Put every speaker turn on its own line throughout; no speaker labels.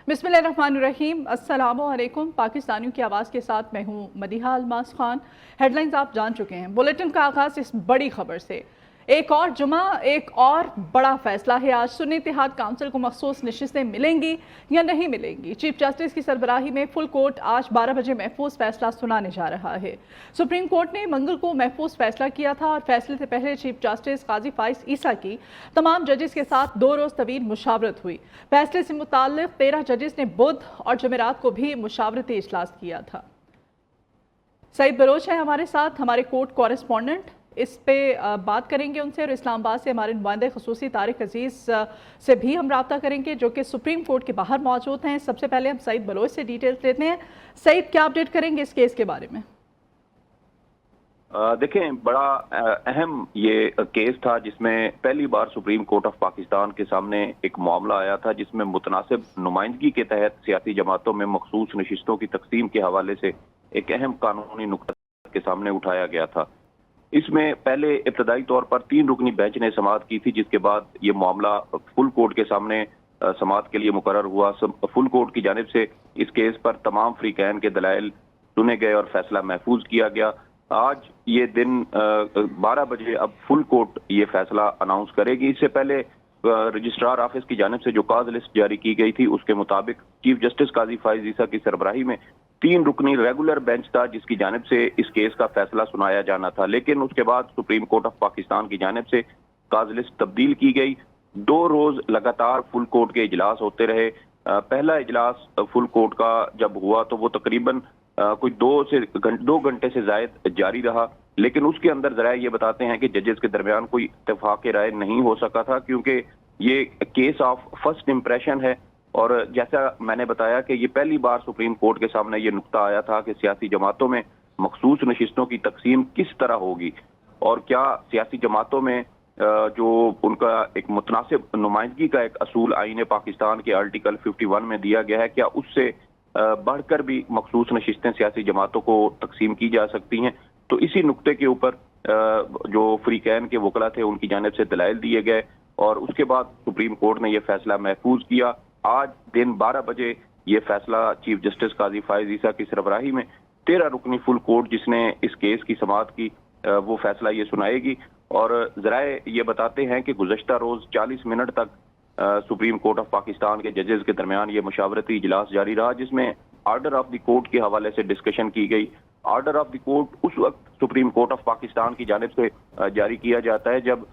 बिस्मिल्लाहिर्रहमानिर्रहीम। अस्सलामुअलैकुम। पाकिस्तानियों की आवाज़ के साथ मैं हूँ मदीहा अलमास खान। हेडलाइंस आप जान चुके हैं। बुलेटिन का आगाज़ इस बड़ी खबर से। एक और जुमा, एक और बड़ा फैसला है। आज सुन्नी इत्तेहाद काउंसिल को मखसूस नशिस्तें मिलेंगी या नहीं मिलेंगी। चीफ जस्टिस की सरबराही में फुल कोर्ट आज 12 बजे महफूज फैसला सुनाने जा रहा है। सुप्रीम कोर्ट ने मंगल को महफूज फैसला किया था और फैसले से पहले चीफ जस्टिस काजी फाइज ईसा की तमाम जजेस के साथ 2 रोज़ तवील मुशावरत हुई। फैसले से मुताल्लिक 13 जजेस ने बुध और जमेरात को भी मुशावरती इजलास किया था। सईद बलोच है हमारे साथ, हमारे कोर्ट कॉरेस्पॉन्डेंट। इस पे बात करेंगे उनसे, और इस्लामाबाद से हमारे नुमाइंदे खसूसी तारिक अजीज़ से भी हम रब्ता करेंगे जो कि सुप्रीम कोर्ट के बाहर मौजूद हैं। सबसे पहले हम सईद बलोच से डिटेल्स लेते हैं। सईद, क्या अपडेट करेंगे इस केस के बारे में?
देखें, बड़ा अहम ये केस था जिसमें पहली बार सुप्रीम कोर्ट ऑफ पाकिस्तान के सामने एक मामला आया था जिसमें मुतनासिब नुमाइंदगी के तहत सियासी जमातों में मखसूस नशिस्तों की तकसीम के हवाले से एक अहम कानूनी नुक्ता के सामने उठाया गया था। इसमें पहले इब्तदाई तौर पर 3 रुकनी बेंच ने समाअत की थी, जिसके बाद ये मामला फुल कोर्ट के सामने समाअत के लिए मुकर्रर हुआ। फुल कोर्ट की जानिब से इस केस पर तमाम फ्रीकैन के दलाइल सुने गए और फैसला महफूज किया गया। आज ये दिन 12 बजे अब फुल कोर्ट ये फैसला अनाउंस करेगी। इससे पहले रजिस्ट्रार ऑफिस की जानिब से जो काज लिस्ट जारी की गई थी उसके मुताबिक चीफ जस्टिस काजी फाइज ईसा की सरबराही में 3 रुकनी रेगुलर बेंच था जिसकी जानिब से इस केस का फैसला सुनाया जाना था, लेकिन उसके बाद सुप्रीम कोर्ट ऑफ पाकिस्तान की जानिब से काज लिस्ट तब्दील की गई। 2 रोज लगातार फुल कोर्ट के इजलास होते रहे। पहला इजलास फुल कोर्ट का जब हुआ तो वो तकरीबन कोई 2 घंटे से ज्यादा जारी रहा, लेकिन उसके अंदर जरा ये बताते हैं कि जजेस के दरमियान कोई इत्तेफाक राय नहीं हो सका था, क्योंकि ये केस ऑफ फर्स्ट इंप्रेशन है। और जैसा मैंने बताया कि ये पहली बार सुप्रीम कोर्ट के सामने ये नुक्ता आया था कि सियासी जमातों में मखसूस नशिस्तों की तकसीम किस तरह होगी और क्या सियासी जमातों में जो उनका एक मुतनासिब नुमाइंदगी का एक असूल आईन पाकिस्तान के आर्टिकल 51 में दिया गया है, क्या उससे बढ़कर भी मखसूस नशिस्तें सियासी जमातों को तकसीम की जा सकती हैं। तो इसी नुक्ते के ऊपर जो फ्रीकैन के वकला थे उनकी जानिब से दलाइल दिए गए और उसके बाद सुप्रीम कोर्ट ने यह फैसला महफूज किया। आज दिन 12 बजे ये फैसला चीफ जस्टिस काजी फाइज ईसा की सरबराही में 13 रुकनी फुल कोर्ट जिसने इस केस की समाअत की वो फैसला ये सुनाएगी। और जराए ये बताते हैं कि गुज़श्ता रोज 40 मिनट तक सुप्रीम कोर्ट ऑफ पाकिस्तान के जजेस के दरमियान ये मुशावरती इजलास जारी रहा, जिसमें आर्डर ऑफ द कोर्ट के हवाले से डिस्कशन की गई। आर्डर ऑफ द कोर्ट उस वक्त सुप्रीम कोर्ट ऑफ पाकिस्तान की जानिब से जारी किया जाता है जब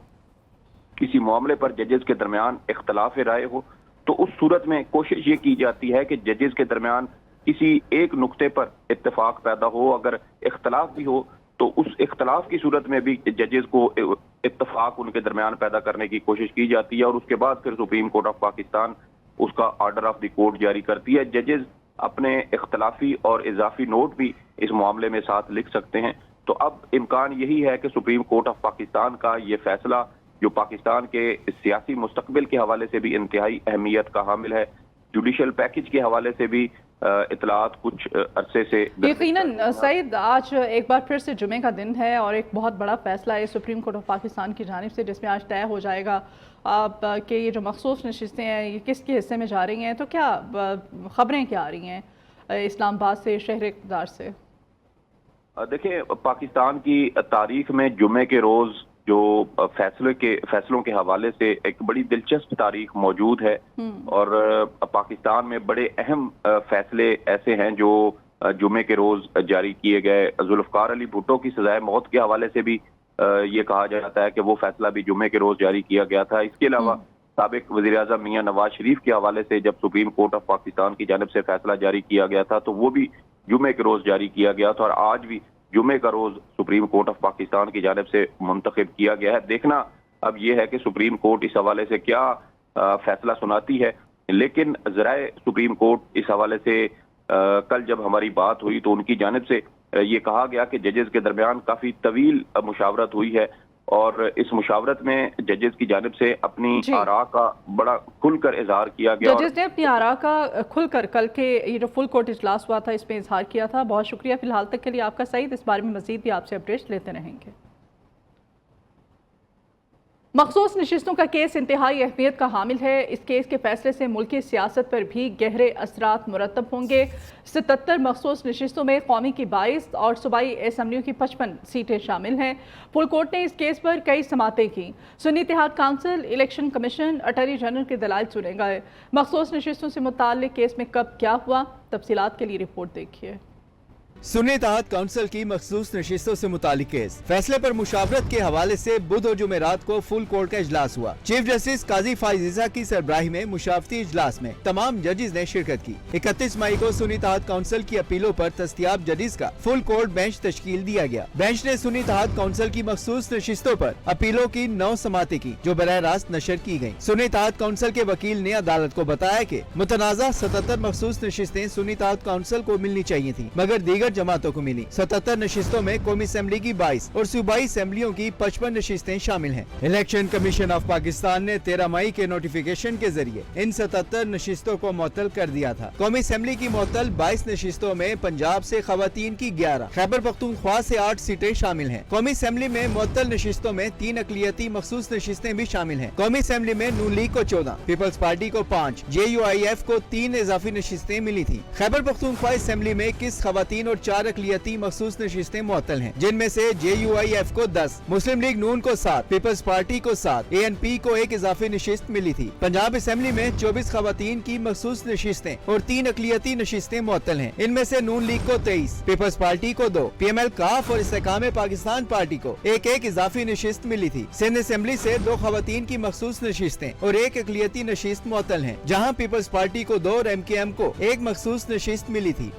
किसी मामले पर जजेस के दरमियान इख्तलाफ राय हो, तो उस सूरत में कोशिश ये की जाती है कि जजेस के दरमियान किसी एक नुक्ते पर इत्तेफाक पैदा हो। अगर इख्तलाफ भी हो तो उस इख्तलाफ की सूरत में भी जजेस को इत्तेफाक उनके दरमियान पैदा करने की कोशिश की जाती है और उसके बाद फिर सुप्रीम कोर्ट ऑफ पाकिस्तान उसका आर्डर ऑफ द कोर्ट जारी करती है। जजेस अपने इख्तलाफी और इजाफी नोट भी इस मामले में साथ लिख सकते हैं। तो अब इम्कान यही है कि सुप्रीम कोर्ट ऑफ पाकिस्तान का ये फैसला जो पाकिस्तान के सियासी मुस्तकबिल के हवाले से भी इंतहाई अहमियत का हामिल है, जुडिशल पैकेज के हवाले से भी इतलात कुछ अरसे से
यकीनन सईद, आज एक बार फिर से जुमे का दिन है और एक बहुत बड़ा फैसला है सुप्रीम कोर्ट ऑफ पाकिस्तान की जानिब से, जिसमें आज तय हो जाएगा कि ये जो मखसूस नशिस्तें हैं ये किसके हिस्से में जा रही हैं। तो क्या खबरें क्या आ रही हैं इस्लामाबाद से, शहर इक़्तिदार से?
देखिए, पाकिस्तान की तारीख में जुमे के रोज जो फैसलों के हवाले से एक बड़ी दिलचस्प तारीख मौजूद है और पाकिस्तान में बड़े अहम फैसले ऐसे हैं जो जुमे के रोज जारी किए गए। जुल्फकार अली भुट्टो की सजाए मौत के हवाले से भी ये कहा जाता है कि वो फैसला भी जुमे के रोज जारी किया गया था। इसके अलावा साबिक वज़ीर आज़म मियां नवाज शरीफ के हवाले से जब सुप्रीम कोर्ट ऑफ पाकिस्तान की जानिब से फैसला जारी किया गया था तो वो भी जुमे के रोज जारी किया गया था और आज भी जुमे का रोज सुप्रीम कोर्ट ऑफ पाकिस्तान की जानिब से मुंतखब किया गया है। देखना अब यह है कि सुप्रीम कोर्ट इस हवाले से क्या फैसला सुनाती है, लेकिन जराए सुप्रीम कोर्ट इस हवाले से कल जब हमारी बात हुई तो उनकी जानिब से ये कहा गया कि जजेस के दरमियान काफी तवील मुशावरत हुई है और इस मुशावरत में जजेस की जानिब से अपनी आरा का बड़ा खुलकर इजहार किया गया।
जजेस ने अपनी आरा का खुलकर कल के ये जो फुल कोर्ट इजलास हुआ था इसमें इजहार किया था। बहुत शुक्रिया फिलहाल तक के लिए आपका सईद। इस बारे में मजीद भी आपसे अपडेट्स लेते रहेंगे। मखसूस नशिस्तों का केस इंतहाई अहमियत का हामिल है। इस केस के फैसले से मुल्की सियासत पर भी गहरे असरात मुरतब होंगे। 77 मखसूस नशिस्तों में कौमी की 22 और सूबाई असम्बलियों की 55 सीटें शामिल हैं। फुल कोर्ट ने इस केस पर कई समातें की। Sunni Ittehad council, election commission, attorney general के दलाइल सुने गए। मखसूस नशिस्तों से मुताल्लिक केस में कब क्या हुआ, तफसीलात के लिए रिपोर्ट देखिए।
सुन्नी इत्तेहाद काउंसिल की मखसूस नशिस्तों से मुतालिक केस फैसले पर मुशावरत के हवाले से बुध और जुमेरात को फुल कोर्ट का इजलास हुआ। चीफ जस्टिस काजी फाइज़ा की सरबराही में मुशावरती इजलास में तमाम जजेस ने शिरकत की। 31 मई को सुन्नी इत्तेहाद काउंसिल की अपीलों पर दस्तयाब जजेस का फुल कोर्ट बेंच तश्कील दिया गया। बेंच ने सुन्नी इत्तेहाद काउंसिल की मखसूस नशिस्तों पर अपीलों की 9 समातें की, जो बराह रास्त नशर की गयी। सुन्नी इत्तेहाद काउंसिल के वकील ने अदालत को बताया कि मुतनाज़ा 77 मखसूस नशिस्तें सुन्नी इत्तेहाद काउंसिल को मिलनी चाहिए थी, मगर दीगर जमातों को मिली। 77 नशिस्तों में कौमी असेंबली की 22 और सूबाई असेंबलियों की 55 नशिस्तें शामिल हैं। इलेक्शन कमीशन ऑफ पाकिस्तान ने 13 मई के नोटिफिकेशन के जरिए इन 77 नशिस्तों को मुअत्तल कर दिया था। कौमी असेंबली की मुअत्तल 22 नशिस्तों में पंजाब से खवातीन की 11, खैबर पख्तूनख्वा से 8 सीटें शामिल हैं। कौमी असेंबली में मुअत्तल नशिस्तों में 3 अक़लियती मखसूस नशिस्तें भी शामिल हैं। कौमी असेंबली में नून लीग को 14, पीपल्स पार्टी को 5, JUIF को 3 इजाफी नशिस्तें मिली थी। खैबर पख्तूनख्वा असेंबली में 21 खवातीन और 4 अक़लियती मखसूस नशिस्तें मुअत्तल हैं, जिनमें से JUIF को 10, मुस्लिम लीग नून को 7, पीपल्स पार्टी को 7, ANP को 1 इजाफी नशिस्त मिली थी। पंजाब असेंबली में 24 खवातीन की मखसूस नशिस्तें और 3 अक़लियती नशिस्तें मुअत्तल हैं। इनमें से नून लीग को 23, पीपल्स पार्टी को 2, PML काफ और इस्तेकाम पाकिस्तान पार्टी को 1 इजाफी नशिस्त मिली थी। सिंध असेंबली से 2 खवातीन की मखसूस नशिस्तें और 1 अक़लियती नशिस्त मुअत्तल हैं, जहाँ पीपल्स पार्टी को 2 और MKM को 1 मखसूस नशिस्त मिली थी।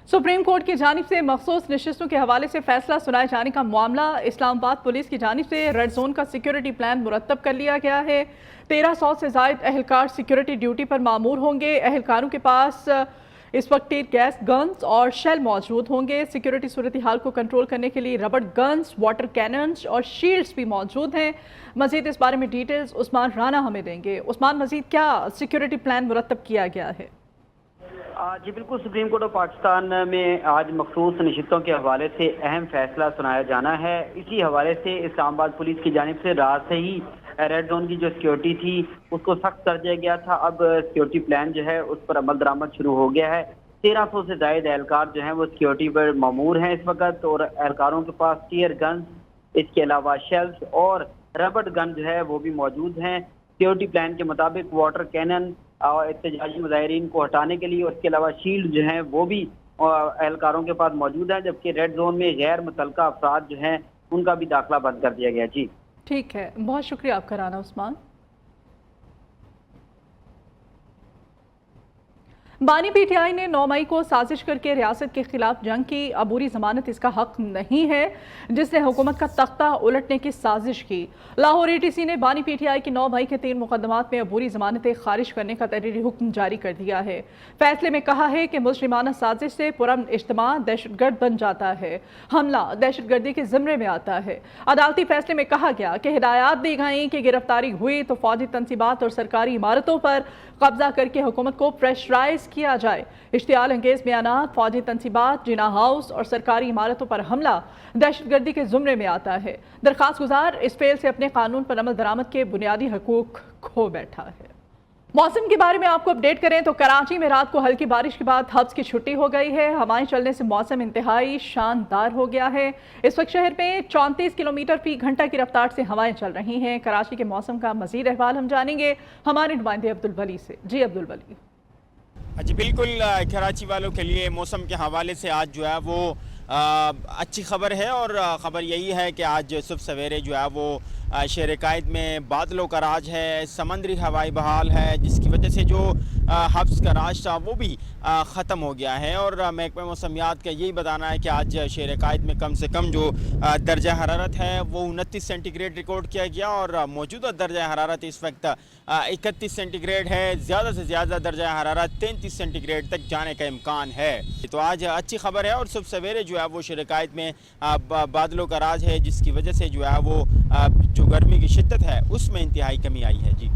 सुप्रीम कोर्ट की जानिब से मखसूस नशिस्तों के हवाले से फैसला सुनाए जाने का मामला। इस्लामाबाद पुलिस की जानिब से रेड जोन का सिक्योरिटी प्लान मुरतब कर लिया गया है। 1300 से ज़ायद एहलकार सिक्योरिटी ड्यूटी पर मामूर होंगे। एहलकारों के पास इस वक्त टीयर गैस, गन्स और शेल मौजूद होंगे। सिक्योरिटी सूरत हाल को कंट्रोल करने के लिए रबड़ गन्स, वाटर कैनन्स और शील्ड्स भी मौजूद हैं। मजीद इस बारे में डिटेल्स उस्मान राना हमें देंगे। उस्मान, मजीद क्या सिक्योरिटी प्लान मुरतब किया गया है?
जी बिल्कुल, सुप्रीम कोर्ट ऑफ पाकिस्तान में आज मखसूस नशिस्तों के हवाले से अहम फैसला सुनाया जाना है। इसी हवाले से इस्लामाबाद पुलिस की जानिब से रात से ही रेड जोन की जो सिक्योरिटी थी उसको सख्त कर दिया गया था। अब सिक्योरिटी प्लान जो है उस पर अमल दरामद शुरू हो गया है। 1300 से ज़ायद एहलकार जो हैं वो सिक्योरिटी पर मामूर हैं इस वक्त, और एहलकारों के पास टीयर गन्स, इसके अलावा शेल्स और रबड़ गन जो है वो भी मौजूद हैं। सिक्योरिटी प्लान के मुताबिक वाटर कैनन और एहतजाजी मुजाहिरीन को हटाने के लिए, उसके अलावा शील्ड जो हैं वो भी एहलकारों के पास मौजूद है, जबकि रेड जोन में गैर मुतल्लका अफराद जो हैं उनका भी दाखिला बंद कर दिया गया। जी
ठीक है, बहुत शुक्रिया आपका राना उस्मान। बानी PTI ने 9 मई को साजिश करके रियासत के खिलाफ जंग की। अबूरी जमानत इसका हक नहीं है, जिसने हुकूमत का तख्ता उलटने की साजिश की। लाहौर ETC ने बानी PTI की 9 मई के 3 मुकदमात में अबूरी जमानतें खारिज करने का तहरीरी हुक्म जारी कर दिया है। फैसले में कहा है कि मुस्लिमाना साजिश से पुरअमन इज्तिमा दहशतगर्द बन जाता है। हमला दहशतगर्दी के जिम्मे में आता है। अदालती फैसले में कहा गया कि हिदायत दी गई कि गिरफ्तारी हुई तो फौजी तंसीबात और सरकारी इमारतों पर कब्जा करके हुकूमत को प्रेशराइज किया जाए। इश्तियाल अंगेज बयानात, फौजी तंसीबात, जिना हाउस और सरकारी इमारतों पर हमला दहशतगर्दी के जुमरे में आता है। दरखास्त गुजार इस फेल से अपने कानून पर अमल दरामद के बुनियादी हकूक खो बैठा है। मौसम के बारे में आपको अपडेट करें तो कराची में रात को हल्की बारिश के बाद हब्स की छुट्टी हो गई है। हवाएं चलने से मौसम इंतहाई शानदार हो गया है। इस वक्त शहर में 34 किलोमीटर फी घंटा की रफ्तार से हवाएं चल रही हैं। कराची के मौसम का मजीद अहवाल हम जानेंगे हमारे नुमाइंदे अब्दुल वली से। जी अब्दुल वली।
जी बिल्कुल, कराची वालों के लिए मौसम के हवाले से आज जो है वो अच्छी खबर है, और ख़बर यही है कि आज सुबह सवेरे जो है वो शहर कायद में बादलों का राज है, समंदरी हवाई बहाल है, जिसकी वजह से जो हब्स का राज था वो भी ख़त्म हो गया है। और महकमा मौसमियात का यही बताना है कि आज शहर कायद में कम से कम जो दर्जा हरारत है वो 29 सेंटीग्रेड रिकॉर्ड किया गया, और मौजूदा दर्जा हरारत इस वक्त 31 सेंटीग्रेड है। ज़्यादा से ज़्यादा दर्जा हरारत 33 सेंटीग्रेड तक जाने का इम्कान है। तो आज अच्छी खबर है, और सुबह सवेरे जो है वो शहर कायद में बादलों का राज है, जिसकी वजह से जो है वो जो गर्मी की शिद्दत है उसमें इंतहाई कमी आई है। जी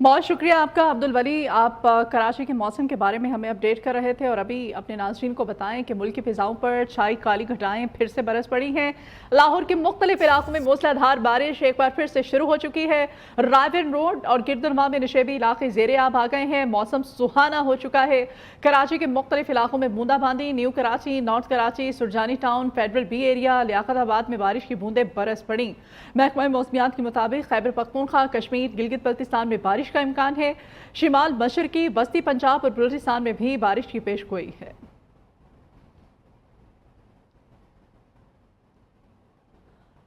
बहुत शुक्रिया आपका अब्दुल वली। आप कराची के मौसम के बारे में हमें अपडेट कर रहे थे और अभी अपने नाज़रीन को बताएं कि मुल्क की फ़िज़ाओं पर छाई काली घटाएं फिर से बरस पड़ी हैं। लाहौर के मुख्तलिफ इलाकों में मूसलाधार बारिश एक बार फिर से शुरू हो चुकी है। रायविन रोड और गिरदुरमा में निशेबी इलाके ज़ेरे आब आ गए हैं। मौसम सुहाना हो चुका है। कराची के मुख्तलिफ इलाकों में बूंदाबांदी, New Karachi, North Karachi, Surjani Town, Federal B Area, Liaquatabad में बारिश की बूंदें बरस पड़ी। महकमा मौसमियात के मुताबिक खैबर पख्तूनख्वा, कश्मीर, गिलगित बल्तिस्तान में बारिश का इम्कान है। शिमाल मशरकी, वस्ती पंजाब और बलूचिस्तान में भी बारिश की पेशगोई है।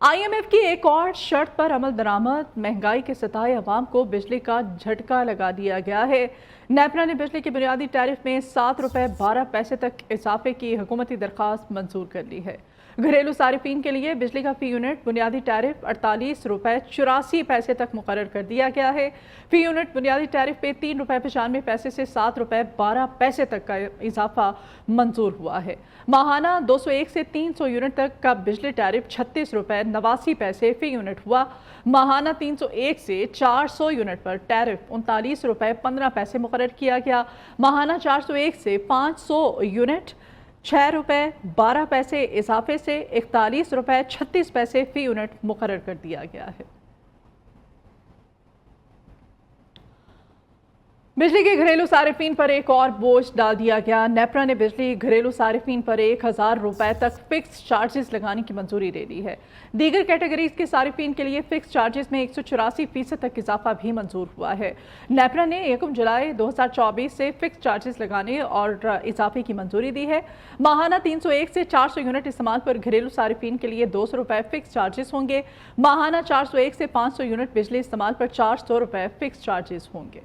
IMF की एक और शर्त पर अमल दरामद, महंगाई के सताए अवाम को बिजली का झटका लगा दिया गया है। नेपरा ने बिजली के बुनियादी टैरिफ में 7 रुपये 12 पैसे तक इजाफे की हुकूमती दरख्वास्त मंजूर कर ली है। घरेलू सारिफीन के लिए बिजली का फी यूनिट बुनियादी टैरिफ 48 रुपये 84 पैसे तक मुकर्रर कर दिया गया है। फी यूनिट बुनियादी टैरिफ पे 3 रुपये 95 पैसे से 7 रुपये 12 पैसे तक का इजाफा मंजूर हुआ है। माहाना 201 से 300 यूनिट तक का बिजली टैरिफ 36 रुपये 89 पैसे फी यूनिट हुआ। माहाना 301 से 400 यूनिट पर टैरिफ 39 रुपये 15 पैसे मुकर्रर किया गया। माहाना 401 से 500 यूनिट 6 रुपये 12 पैसे इजाफे से 41 रुपये 36 पैसे फी यूनिट मुकर्रर कर दिया गया है। बिजली के घरेलू सारिफीन पर एक और बोझ डाल दिया गया। नेपरा ने बिजली घरेलू सारिफीन पर 1000 रुपये तक फिक्स चार्जेस लगाने की मंजूरी दे दी है। दीगर कैटेगरीज के सारिफीन के लिए फिक्स चार्जेस में 184% तक इजाफा भी मंजूर हुआ है। नेपरा ने 1 जुलाई 2024 से फिक्स चार्जेस लगाने और इजाफे की मंजूरी दी है। माहाना 301 से 400 यूनिट इस्तेमाल पर घरेलू सारिफीन के लिए 200 रुपये फिक्स चार्जेस होंगे। माहाना 401 से 500 यूनिट बिजली इस्तेमाल पर 400 रुपये फिक्स चार्जेस होंगे।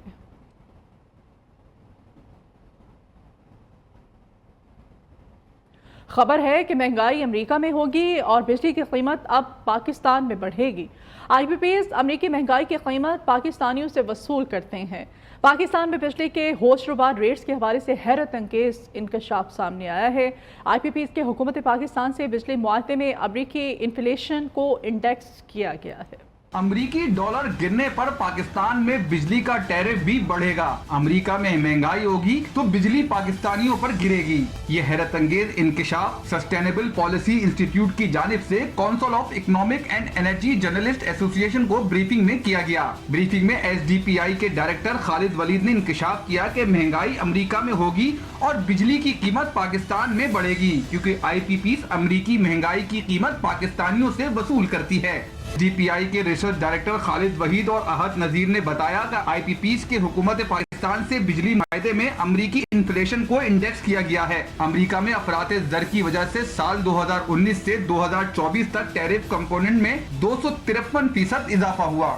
खबर है कि महंगाई अमेरिका में होगी और बिजली की कीमत अब पाकिस्तान में बढ़ेगी। IPPs अमेरिकी महंगाई की कीमत पाकिस्तानियों से वसूल करते हैं। पाकिस्तान में बिजली के होशरुबा रेट्स के हवाले से हैरत अंगेज इंकशाफ सामने आया है। IPPs के हुकूमत पाकिस्तान से बिजली मुआहदे में अमेरिकी इन्फ्लेशन को इंडेक्स किया गया है।
अमरीकी डॉलर गिरने पर पाकिस्तान में बिजली का टैरिफ भी बढ़ेगा। अमरीका में महंगाई होगी तो बिजली पाकिस्तानियों पर गिरेगी। ये हैरत अंगेज इंकशाफ सस्टेनेबल पॉलिसी इंस्टीट्यूट की जानिब से council of economic and energy journalist association को ब्रीफिंग में किया गया। ब्रीफिंग में SDPI के डायरेक्टर खालिद वलीद ने इंकशाफ किया कि महंगाई अमरीका में होगी और बिजली की कीमत पाकिस्तान में बढ़ेगी, क्योंकि IPPs अमरीकी महंगाई की कीमत पाकिस्तानियों से वसूल करती है। DPI के रिसर्च डायरेक्टर खालिद वहीद और अहद नजीर ने बताया कि IPPs के हुकूमत पाकिस्तान से बिजली मुआहदे में अमरीकी इन्फ्लेशन को इंडेक्स किया गया है। अमरीका में अफरात ज़र की वजह से साल 2019 से 2024 तक टैरिफ कंपोनेंट में 253% इजाफा हुआ।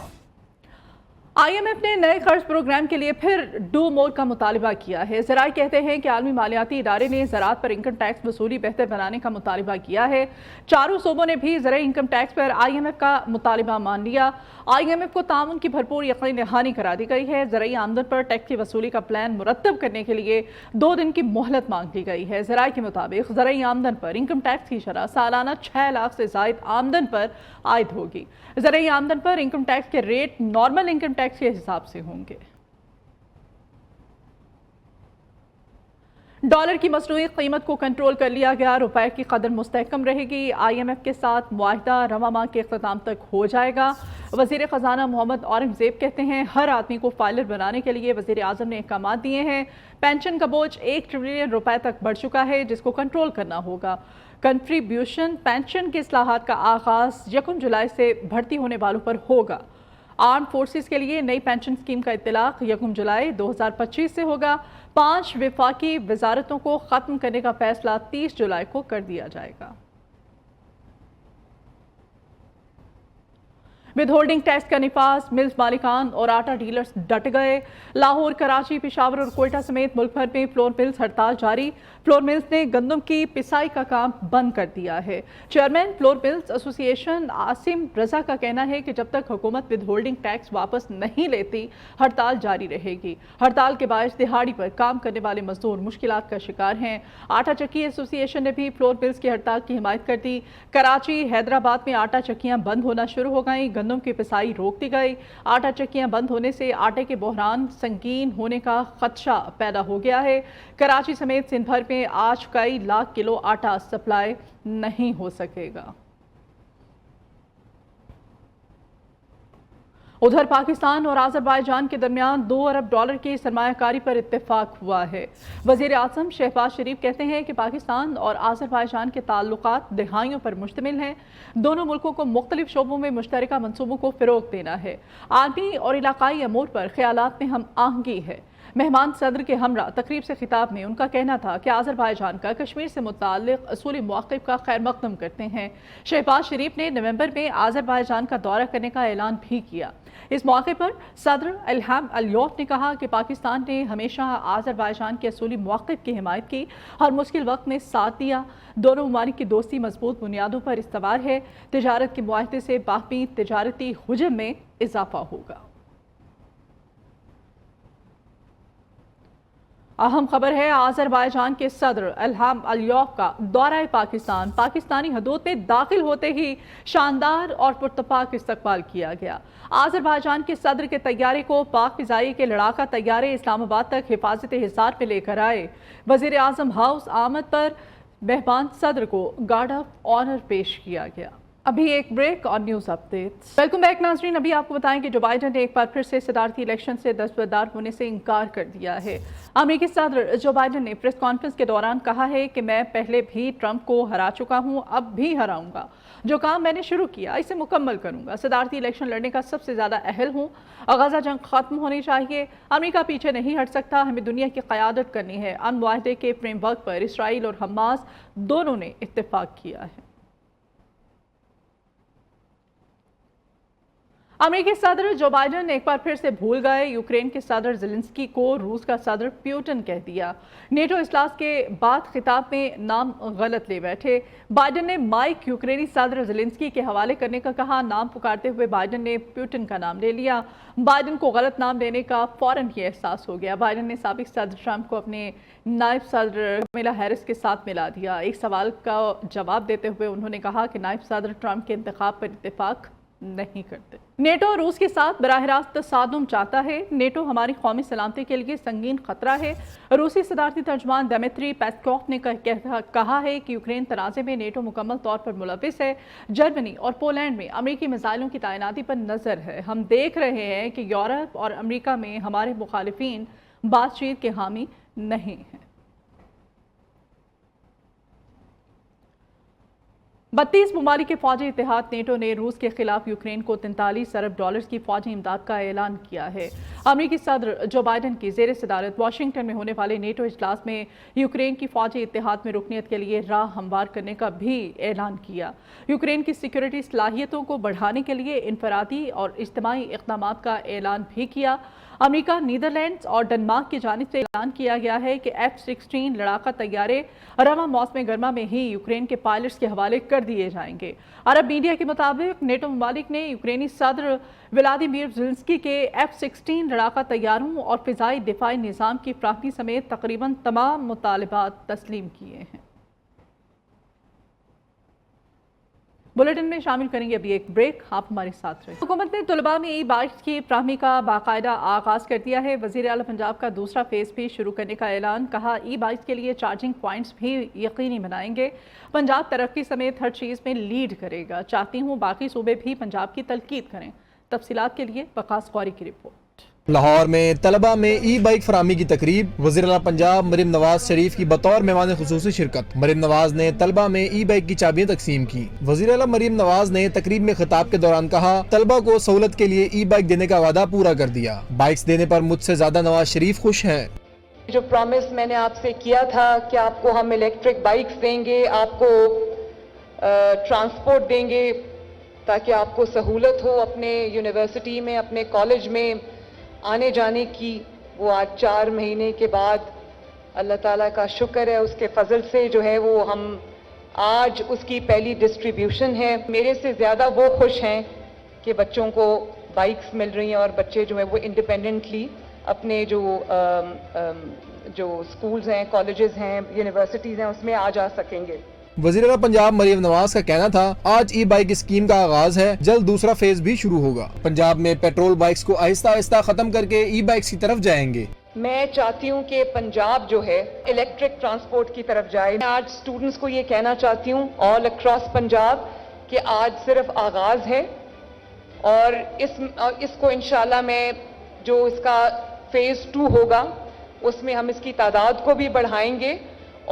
IMF ने नए कर्ज प्रोग्राम के लिए फिर डू मोर का मुतालिबा किया है। ज़राए कहते हैं कि आलमी मालियाती इदारे ने ज़राअत पर इनकम टैक्स वसूली बेहतर बनाने का मुतालिबा किया है। चारों सूबों ने भी ज़राई इनकम टैक्स पर IMF का मुतालिबा मान लिया। IMF को ताउन की भरपूर यकीन दहानी करा दी गई है। ज़राई आमदन पर टैक्स की वसूली का प्लान मुरतब करने के लिए 2 दिन की मोहलत मांग ली गई है। ज़राए के मुताबिक ज़राई आमदन पर इनकम टैक्स की शरह सालाना 6 लाख से ज़ायद आमदन पर आयद होगी। ज़राई आमदन पर इनकम टैक्स के रेट नॉर्मल इनकम टैक्स के हिसाब से होंगे। डॉलर की मसनूई कीमत को कंट्रोल कर लिया गया। रुपए की कदर मुस्तहकम रहेगी। IMF के साथ मुआहिदा रवा माह के अख्ताम तक हो जाएगा। वज़ीर ख़जाना मोहम्मद औरंगज़ेब कहते हैं हर आदमी को फाइलर बनाने के लिए वज़ीर आज़म ने अहकाम दिए हैं। पेंशन का बोझ 1 ट्रिलियन रुपए तक बढ़ चुका है, जिसको कंट्रोल करना होगा। कंट्रीब्यूशन पेंशन के इस्लाहात का आगाज़ 1 जुलाई से भर्ती होने वालों पर होगा। आर्म फोर्सेस के लिए नई पेंशन स्कीम का इत्तलाक 1 जुलाई 2025 से होगा। 5 विफाकी वजारतों को ख़त्म करने का फैसला 30 जुलाई को कर दिया जाएगा। विद होल्डिंग टैक्स का निफाज, मिल्स मालिकान और आटा डीलर्स डट गए। लाहौर, कराची, पेशावर और कोयटा समेत मुल्क भर में फ्लोर मिल्स हड़ताल जारी। फ्लोर मिल्स ने गंदम की पिसाई का काम बंद कर दिया है। Chairman flour mills association Asim Raza का कहना है कि जब तक हुकूमत विद होल्डिंग टैक्स वापस नहीं लेती हड़ताल जारी रहेगी। हड़ताल के बायस दिहाड़ी पर काम करने वाले मजदूर मुश्किलात का शिकार हैं। आटा चक्की एसोसिएशन ने भी फ्लोर मिल्स की हड़ताल की हिमायत कर दी। कराची, हैदराबाद में आटा चक्कियां बंद होना शुरू हो गई। गंदम की पिसाई रोक दी गई। आटा चक्कियां बंद होने से आटे के बहरान संगीन होने का खदशा पैदा हो गया है। कराची समेत सिंध भर में आज कई लाख किलो आटा सप्लाई नहीं हो सकेगा। उधर पाकिस्तान और आज़रबाईजान के दरमियान $2 अरब की सरमायाकारी पर इत्तेफाक हुआ है। वज़ीर आज़म शहबाज शरीफ कहते हैं कि पाकिस्तान और आज़रबाईजान के ताल्लुकात दहाइयों पर मुश्तमिल हैं। दोनों मुल्कों को मुख्तलिफ शोबों में मुश्तरका मंसूबों को फ़रोग़ देना है। आलमी और इलाकाई अमूर पर ख़यालात में हम आहंगी है। मेहमान सदर के हमरा तकरीब से खिताब में उनका कहना था कि आज़रबाईजान का कश्मीर से मुताल्लिक़ असूली मौक़िफ़ का खैर मक़दम करते हैं। शहबाज शरीफ ने नवंबर में आज़रबाईजान का दौरा करने का ऐलान भी किया। इस मौके पर सदर इल्हाम अलियौफ ने कहा कि पाकिस्तान ने हमेशा आज़रबाईजान के असूली मौक़िफ़ की हिमायत की, हर मुश्किल वक्त में साथ दिया। दोनों ममालिक की दोस्ती मजबूत बुनियादों पर इस्तवार है। तिजारत के मुआहदे से बाहमी तिजारती हुजम में इजाफा होगा। अहम खबर है, आज़रबाईजान के सदर इल्हाम अलियौफ का दौरा पाकिस्तान। पाकिस्तानी हदूद में दाखिल होते ही शानदार और पुरतपाक इस्तकबाल किया गया। आज़रबाईजान के सदर के तैयारे को पाक फ़िज़ाई के लड़ाका तैयारे इस्लामाबाद तक हिफाजत हिसार पे लेकर आए। वज़ीर आज़म हाउस आमद पर मेहमान सदर को गार्ड ऑफ ऑनर पेश किया गया। अभी एक ब्रेक और न्यूज़ अपडेट्स। वेलकम बैक नाज़रीन। अभी आपको बताएं कि जो बाइडन ने एक बार फिर से सदारती इलेक्शन से दस्तबरदार होने से इनकार कर दिया है। अमेरिकी सदर जो बाइडन ने प्रेस कॉन्फ्रेंस के दौरान कहा है कि मैं पहले भी ट्रंप को हरा चुका हूं, अब भी हराऊंगा। जो काम मैंने शुरू किया इसे मुकम्मल करूंगा। सदारती इलेक्शन लड़ने का सबसे ज़्यादा अहल हूँ। गज़ा जंग ख़त्म होनी चाहिए। अमेरिका पीछे नहीं हट सकता। हमें दुनिया की क़यादत करनी है। अमन मुआहदे के फ्रेमवर्क पर इसराइल और हमास दोनों ने इत्तेफाक किया है। अमेरिकी सदर जो बाइडन एक बार फिर से भूल गए। यूक्रेन के सदर ज़ेलेंस्की को रूस का सदर प्यूटन कह दिया। नेटो इजलास के बाद खिताब में नाम गलत ले बैठे। बाइडन ने माइक यूक्रेनी सदर ज़ेलेंस्की के हवाले करने का कहा। नाम पुकारते हुए बाइडन ने प्यूटन का नाम ले लिया। बाइडन को गलत नाम लेने का फौरन ही एहसास हो गया। बाइडन ने साबिक सदर ट्रंप को अपने नायब सदर कमला हैरिस के साथ मिला दिया। एक सवाल का जवाब देते हुए उन्होंने कहा कि नायब सदर ट्रंप के इंतखाब पर इत्तेफाक नहीं करते। नेटो रूस के साथ बराह रास्त तसादुम चाहता है। नेटो हमारी कौमी सलामती के लिए संगीन खतरा है। रूसी सदारती तर्जमान दिमित्री पेस्कोव ने कहा है कि यूक्रेन तनाज़े में नेटो मुकम्मल तौर पर मुलविस है। जर्मनी और पोलैंड में अमेरिकी मिसाइलों की तैनाती पर नज़र है। हम देख रहे हैं कि यूरोप और अमेरिका में हमारे मुखालिफिन बातचीत के हामी नहीं हैं। 32 ममालिक के फौजी इत्तेहाद नेटो ने रूस के खिलाफ यूक्रेन को $43 अरब की फौजी इमदाद का ऐलान किया है। अमेरिकी सदर जो बाइडन की ज़ेर सदारत वाशिंगटन में होने वाले नेटो इजलास में यूक्रेन की फौजी इत्तेहाद में रुकनियत के लिए राह हमवार करने का भी ऐलान किया। यूक्रेन की सिक्योरिटी सलाहियतों को बढ़ाने के लिए इनफरादी और इज्तिमाई इक़दाम का ऐलान भी किया। अमेरिका, नीदरलैंड्स और डेनमार्क की जानिब से ऐलान किया गया है कि F-16 लड़ाका तैयारे रवा मौसम गर्मा में ही यूक्रेन के पायलट्स के हवाले कर दिए जाएंगे। अरब मीडिया के मुताबिक नेटो ममालिक ने यूक्रेनी सदर व्लादिमीर ज़ेलेंस्की के F-16 लड़ाका तैयारों और फ़िज़ाई दिफाई निज़ाम की फ़राहमी समेत तकरीबन तमाम मुतालबात तस्लीम किए हैं। बुलेटिन में शामिल करेंगे अभी एक ब्रेक। आप हमारे साथ रहे। हुकूमत ने तलबा में ई बाइक्स की फ्राहमी का बाकायदा आगाज़ कर दिया है। वज़ीर आला पंजाब का दूसरा फेज़ भी शुरू करने का ऐलान। कहा ई बाइक्स के लिए चार्जिंग पॉइंट्स भी यकीनी बनाएंगे। पंजाब तरक्की समेत हर चीज़ में लीड करेगा। चाहती हूँ बाकी सूबे भी पंजाब की तलकीद करें। तफसीलात के लिए वकास गौरी की रिपोर्ट।
लाहौर में तलबा में ई बाइक फराहमी की तकरीब। वज़ीर आला पंजाब मरीम नवाज शरीफ की बतौर मेहमान खुसूसी शिरकत। मरीम नवाज ने तलबा में ई बाइक की चाबियां तकसीम की। वज़ीर आला मरीम नवाज ने तकरीब में खिताब के दौरान कहा, तलबा को सहूलत के लिए ई बाइक देने का वादा पूरा कर दिया। बाइक्स देने पर मुझसे ज्यादा नवाज शरीफ खुश हैं।
जो प्रॉमिस मैंने आपसे किया था कि आपको हम इलेक्ट्रिक बाइक्स देंगे, आपको ट्रांसपोर्ट देंगे ताकि आपको सहूलत हो अपने यूनिवर्सिटी में, अपने कॉलेज में आने जाने की, वो आज 4 महीने के बाद اللہ تعالیٰ کا شکر ہے, اس کے فضل سے جو ہے وہ ہم آج اس کی پہلی ڈسٹریبیوشن ہے. میرے سے زیادہ وہ خوش ہیں کہ بچوں کو بائکس مل رہی ہیں اور بچے جو ہیں وہ انڈیپینڈنٹلی اپنے جو اسکولز ہیں, کالجز ہیں, یونیورسٹیز ہیں, اس میں آ جا سکیں گے.
وزیر اعلیٰ پنجاب مریم نواز کا کہنا تھا آج ای بائک اسکیم کا آغاز ہے, جلد دوسرا فیز بھی شروع ہوگا. پنجاب میں پیٹرول بائکس کو آہستہ آہستہ ختم کر کے ای بائکس کی طرف جائیں گے.
میں چاہتی ہوں کہ پنجاب جو ہے الیکٹرک ٹرانسپورٹ کی طرف جائے. میں آج اسٹوڈنٹس کو یہ کہنا چاہتی ہوں آل اکراس پنجاب کہ آج صرف آغاز ہے اور اس کو انشاءاللہ میں جو اس کا فیز 2 ہوگا اس میں ہم اس کی تعداد کو بھی بڑھائیں گے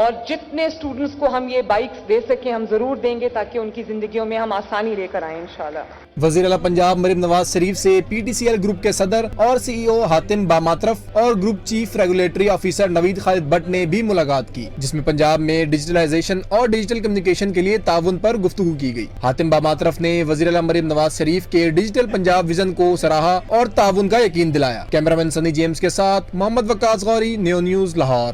اور جتنے اسٹوڈنٹس کو ہم یہ بائکس دے سکیں ہم ضرور دیں گے تاکہ ان کی زندگیوں میں ہم آسانی لے کر آئیں انشاءاللہ.
وزیر اعلیٰ پنجاب مریم نواز شریف سے P T C L group کے صدر اور C E O Hatem Bamatraf اور group chief regulatory officer Naveed Khalid Butt نے بھی ملاقات کی, جس میں پنجاب میں ڈیجیٹلائزیشن اور ڈیجیٹل کمیونیکیشن کے لیے تعاون پر گفتگو کی گئی. حاتم باماطرف نے وزیر اعلیٰ مریم نواز شریف کے ڈیجیٹل پنجاب ویژن کو سراہا اور تعاون کا یقین دلایا. کیمرامین سنی جیمز کے ساتھ محمد وقاص غوری, نیو نیوز, لاہور.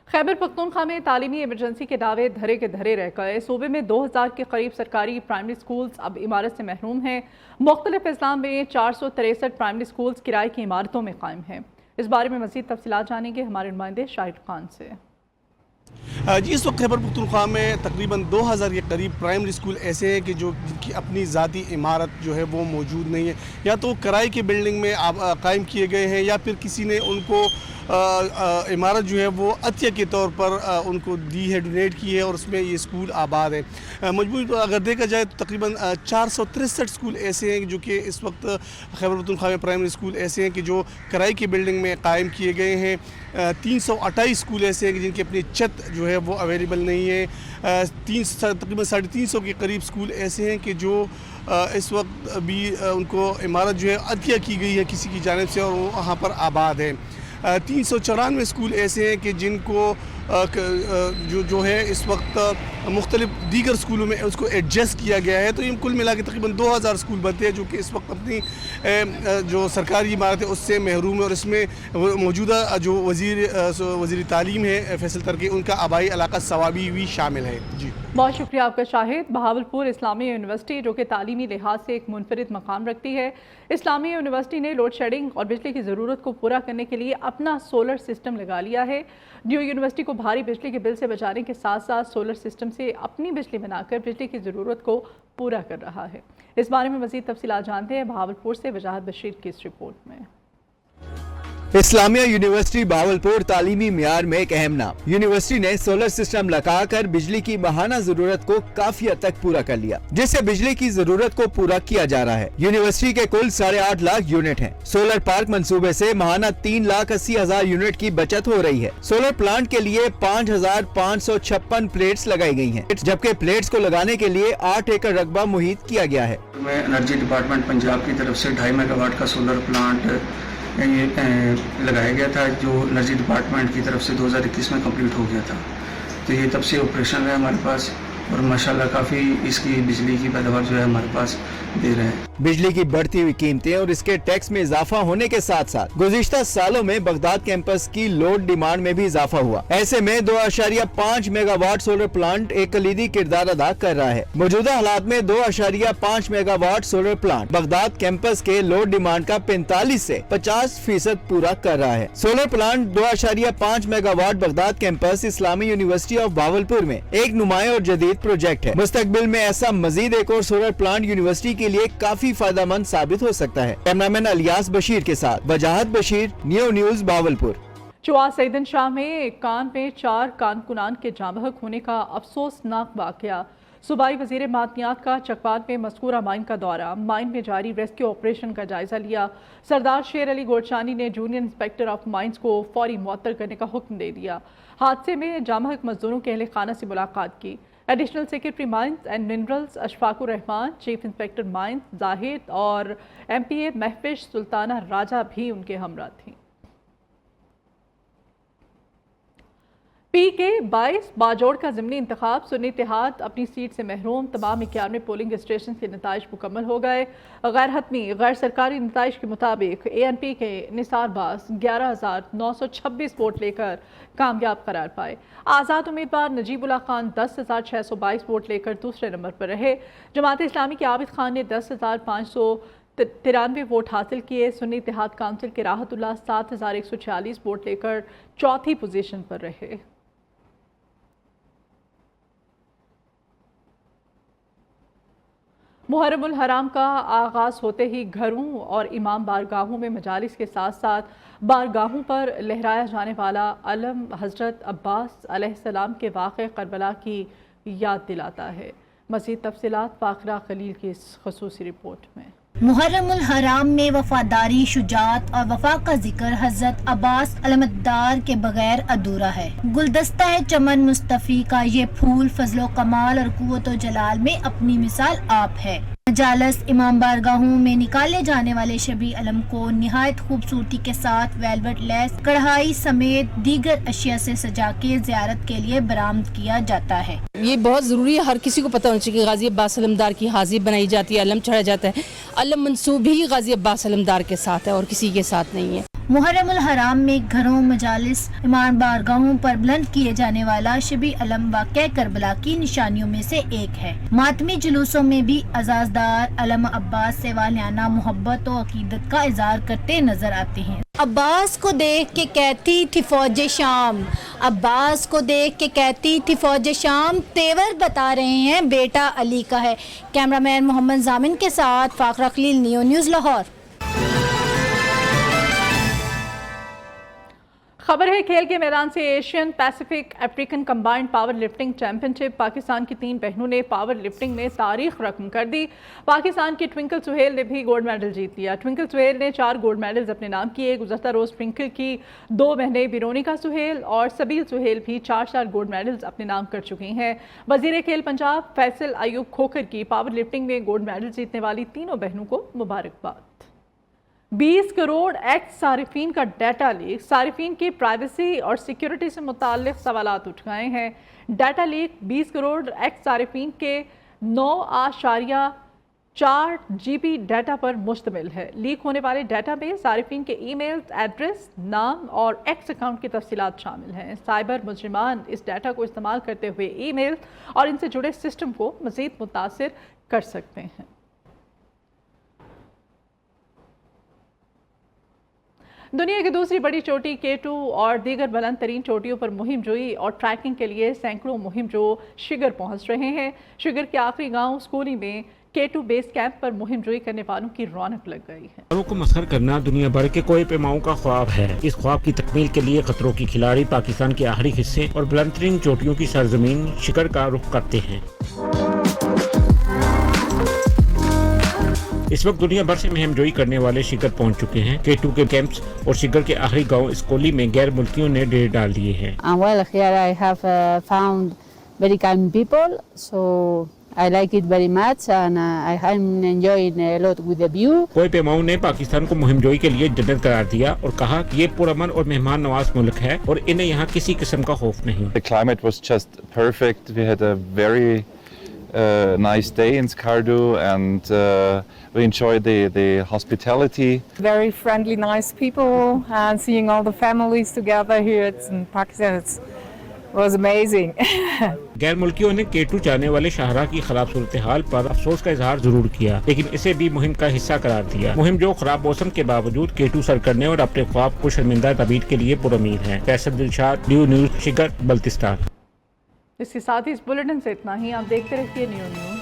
خیبر پختونخوا میں تعلیمی ایمرجنسی کے دعوے دھرے کے دھرے رہ گئے. صوبے میں 2000 کے قریب سرکاری پرائمری سکولز اب عمارت سے محروم ہیں. مختلف اضلاع میں 463 پرائمری سکولز کرائے کی عمارتوں میں قائم ہیں. اس بارے میں مزید تفصیلات جانیں گے ہمارے نمائندے شاہد خان سے.
جی, اس وقت خیبر پختونخوا میں تقریباً 2000 کے قریب پرائمری سکول ایسے ہیں کہ جن کی اپنی ذاتی عمارت جو ہے وہ موجود نہیں ہے, یا تو کرائے کی بلڈنگ میں قائم کیے گئے ہیں یا پھر کسی نے ان کو عمارت جو ہے وہ عطیہ کے طور پر ان کو دی ہے, ڈونیٹ کی ہے اور اس میں یہ اسکول آباد ہے. مجموعی اگر دیکھا جائے تو تقریباً 463 اسکول ایسے ہیں جو کہ اس وقت خیبر پختونخوا میں پرائمری اسکول ایسے ہیں کہ جو کرائے کی بلڈنگ میں قائم کیے گئے ہیں. 328 اسکول ایسے ہیں کہ جن کی اپنی چھت جو ہے وہ اویلیبل نہیں ہے. تقریباً 350 کے قریب اسکول ایسے ہیں کہ جو اس وقت بھی ان کو عمارت جو ہے عطیہ کی گئی ہے کسی کی جانب سے اور وہ وہاں پر آباد ہے. 394 اسکول ایسے ہیں کہ جن کو جو ہے اس وقت مختلف دیگر اسکولوں میں اس کو ایڈجسٹ کیا گیا ہے. تو یہ کل ملا کے تقریباً 2000 اسکول بنتے ہیں جو کہ اس وقت اپنی جو سرکاری عمارت ہے اس سے محروم ہے. اور اس میں موجودہ جو وزیر تعلیم ہے فیصل ترکی, ان کا آبائی علاقہ ثوابی بھی شامل ہے. جی,
بہت شکریہ آپ کا شاہد. بہاولپور اسلامیہ یونیورسٹی جو کہ تعلیمی لحاظ سے ایک منفرد مقام رکھتی ہے, اسلامیہ یونیورسٹی نے لوڈ شیڈنگ اور بجلی کی ضرورت کو پورا کرنے کے لیے اپنا سولر سسٹم لگا لیا ہے. نیو یونیورسٹی کو بھاری بجلی کے بل سے بچانے کے ساتھ ساتھ سولر سسٹم سے اپنی بجلی بنا کر بجلی کی ضرورت کو پورا کر رہا ہے. اس بارے میں مزید تفصیلات جانتے ہیں بہاولپور سے وجاہت بشیر کی اس رپورٹ میں.
اسلامیہ یونیورسٹی بہاولپور تعلیمی معیار میں ایک اہم نام. یونیورسٹی نے سولر سسٹم لگا کر بجلی کی ماہانہ ضرورت کو کافی حد تک پورا کر لیا, جس سے بجلی کی ضرورت کو پورا کیا جا رہا ہے. یونیورسٹی کے کل 8.5 لاکھ یونٹ ہیں. سولر پارک منصوبے سے ماہانہ 3,80,000 یونٹ کی بچت ہو رہی ہے. سولر پلانٹ کے لیے 5,556 پلیٹس لگائی گئی ہیں, جبکہ پلیٹس کو لگانے کے لیے 8 ایکڑ رقبہ محیط کیا گیا ہے.
انرجی ڈپارٹمنٹ پنجاب کی طرف سے 2.5 میگا واٹ کا سولر پلانٹ لگایا گیا تھا, جو انرجی ڈپارٹمنٹ کی طرف سے 2021 میں کمپلیٹ ہو گیا تھا. تو یہ تب سے آپریشن ہے ہمارے پاس اور ماشاءاللہ کافی اس کی بجلی کی پیداوار جو ہے ہمارے پاس دے رہے ہیں.
بجلی کی بڑھتی ہوئی قیمتیں اور اس کے ٹیکس میں اضافہ ہونے کے ساتھ ساتھ گزشتہ سالوں میں بغداد کیمپس کی لوڈ ڈیمانڈ میں بھی اضافہ ہوا. ایسے میں 2.5 میگا واٹ سولر پلانٹ ایک کلیدی کردار ادا کر رہا ہے. موجودہ حالات میں 2.5 megawatt solar plant Baghdad campus کے لوڈ ڈیمانڈ کا 45 سے 50% پورا کر رہا ہے. Solar plant 2.5 megawatt Baghdad campus Islamia University of Bahawalpur میں ایک نمایاں اور جدید پروجیکٹ ہے. مستقبل میں ایسا مزید ایک اور سولر پلانٹ یونیورسٹی کے لیے کافی فائدہ مند ثابت ہو سکتا ہے. کیمرامین الیاس بشیر کے ساتھ وجاہت بشیر, نیو نیوز بہاولپور.
چوا سیدن شاہ میں ایک کان میں 4 کارکنان کے جاں بحق ہونے کا افسوسناک واقعہ. صوبائی وزیر معدنیات کا چکوال میں مذکورہ مائن کا دورہ, مائن میں جاری ریسکیو آپریشن کا جائزہ لیا. سردار شیر علی گورچانی نے جونیئر انسپیکٹر آف مائنز کو فوری معطل کرنے کا حکم دے دیا. حادثے میں جاں بحق مزدوروں کے اہل خانہ سے ملاقات کی. Additional secretary mines and minerals Ashfaq ur Rahman, chief inspector mines Zahid اور ایم پی اے محفش سلطانہ راجہ بھی ان کے ہمراہ تھیں. पी के 22 बाजोड़ का ज़िमनी इंतखाब, सुन्नी इत्तेहाद अपनी सीट से महरूम, तमाम 91 पोलिंग स्टेशन के नताइज मुकम्मल हो गए। गैर हतमी गैर सरकारी नताइज के मुताबिक ANP के निसार बास 11,926 वोट लेकर कामयाब करार पाए। आज़ाद उम्मीदवार नजीबुल्लाह खान 10,622 वोट लेकर दूसरे नंबर पर रहे। जमात इस्लामी के आबिद खान ने 10,593 वोट हासिल किए। सुन्नी इत्तेहाद काउंसिल के राहतुल्लाह 7,146 वोट लेकर चौथी पोजीशन पर रहे। मुहर्रमुल हराम का आगाज़ होते ही घरों और इमाम बारगाहों में मजालिस के साथ साथ बारगाहों पर लहराया जाने वाला अलम हज़रत अब्बास अलैहिस्सलाम के वाक़े करबला की याद दिलाता है। मज़ीद तफसीलात फ़ाखरा खलील की इस ख़ुसूसी रिपोर्ट में।
मुहर्रमुल हराम में वफादारी, शुजात और वफा का जिक्र हज़रत अब्बास अलमदार के बगैर अधूरा है। गुलदस्ता है चमन मुस्तफ़ी का ये फूल, फजलो कमाल और कुव्वत व जलाल में अपनी मिसाल आप है। मजालस इमाम बारगाहों में निकाले जाने वाले शबी अलम को निहायत खूबसूरती के साथ वेलवेट लेस, कढ़ाई समेत दीगर अशिया से सजा के ज़ियारत के लिए बरामद किया जाता है।
ये बहुत ज़रूरी है, हर किसी को पता होना चाहिए कि गाजी अब्बास अलमदार की हाज़िर बनाई जाती है, अलम चढ़ाया जाता है। अलम मंसूब ही गाजी अब्बास अलमदार के साथ है और किसी के साथ नहीं है।
मुहर्रमुल हराम में घरों, मजालिस, इमाम बारगाहों पर बुलंद किए जाने वाला शबी अलम वाक़या करबला की निशानियों में से एक है। मातमी जुलूसों में भी अज़ाज़दार अलम अब्बास से वालियाना मोहब्बत और अकीदत का इज़हार करते नजर आते हैं। अब्बास को देख के कहती थी फौजे शाम, अब्बास को देख के कहती थी फौजे शाम, तेवर बता रहे हैं बेटा अली का है। कैमरामैन मोहम्मद जामिन के साथ फ़ाखरा खलील, नियो न्यूज़ लाहौर।
खबर है खेल के मैदान से। Asian Pacific African combined power lifting championship, Pakistan की 3 बहनों ने पावर लिफ्टिंग में तारीख रकम कर दी। पाकिस्तान की ट्विंकल सुहेल ने भी गोल्ड मेडल जीत लिया। ट्विंकल सुहेल ने 4 गोल्ड मेडल्स अपने नाम किए। गुज़श्ता रोज़ ट्विंकल की 2 बहनें बिरोनिका सुहेल और सबील सुहेल भी 4 गोल्ड मेडल्स अपने नाम कर चुकी हैं। वज़ीर खेल पंजाब फैसल अयूब खोखर की पावर लिफ्टिंग में गोल्ड मेडल जीतने वाली तीनों बहनों को मुबारकबाद। 20 करोड़ एक्स सारिफीन का डाटा लीक, सारिफीन की प्राइवेसी और सिक्योरिटी से मुताल्लिक सवालात उठ गए हैं। डाटा लीक 20 करोड़ एक्स सारिफीन के 9.4 GB डाटा पर मुश्तमिल है। लीक होने वाले डाटा में सारिफीन के ईमेल, एड्रेस, नाम और एक्स अकाउंट की तफसीलात शामिल हैं। साइबर मुजरिमान इस डाटा को इस्तेमाल करते हुए ईमेल और इनसे जुड़े सिस्टम को मज़ीद मुतासिर कर सकते हैं। दुनिया की दूसरी बड़ी चोटी K2 और दीगर बुलंद तरीन चोटियों पर मुहिम जोई और ट्रैकिंग के लिए सैकड़ों मुहिम जो शिगर पहुंच रहे हैं। शिगर के आखिरी गांव स्कूली में K2 बेस कैंप पर मुहिम जोई करने वालों की रौनक लग गई है।
खतरों को मसखर करना दुनिया भर के कोई पैमाओं का ख्वाब है। इस ख्वाब की तकमील के लिए खतरों की खिलाड़ी पाकिस्तान के आखिरी हिस्से और बुलंद तरीन चोटियों की सरजमीन शिगर का रुख करते हैं। इस वक्त दुनिया भर से मुहिम जोई करने वाले शिगर पहुंच चुके हैं। K2 के कैंप्स और शिगर के आखिरी गांव स्कोली में गैर मुल्कियों ने डेरे डाल दिए हैं।
Well, here I have found very kind people, so I like it very much and I am enjoying a lot with the view.
कोई पैमाओं ने पाकिस्तान को मुहिम जोई के लिए जन्नत करार दिया और कहा कि ये पुरअमन और मेहमान नवाज मुल्क है और इन्हें यहाँ किसी किस्म का खौफ नहीं।
The climate was just perfect. We had a very nice day in Skardu and we enjoyed the hospitality.
Very friendly, nice people, and seeing all the families together here in Pakistan was amazing.
गैर मुल्कियों ने K2 जाने वाले शाहरा की खराब सूरत हाल पर अफसोस का इजहार जरूर किया, लेकिन इसे भी मुहिम का हिस्सा करार दिया। मुहिम जो खराब मौसम के बावजूद K2 सर करने और अपने ख्वाब को शर्मिंदा तबीर के लिए पुरउम्मीद है। Faisal Dilshad, new news, Shigar, Baltistan.
इसके साथ ही इस बुलेटिन से इतना ही। आप देखते रहिए न्यू न्यूज़।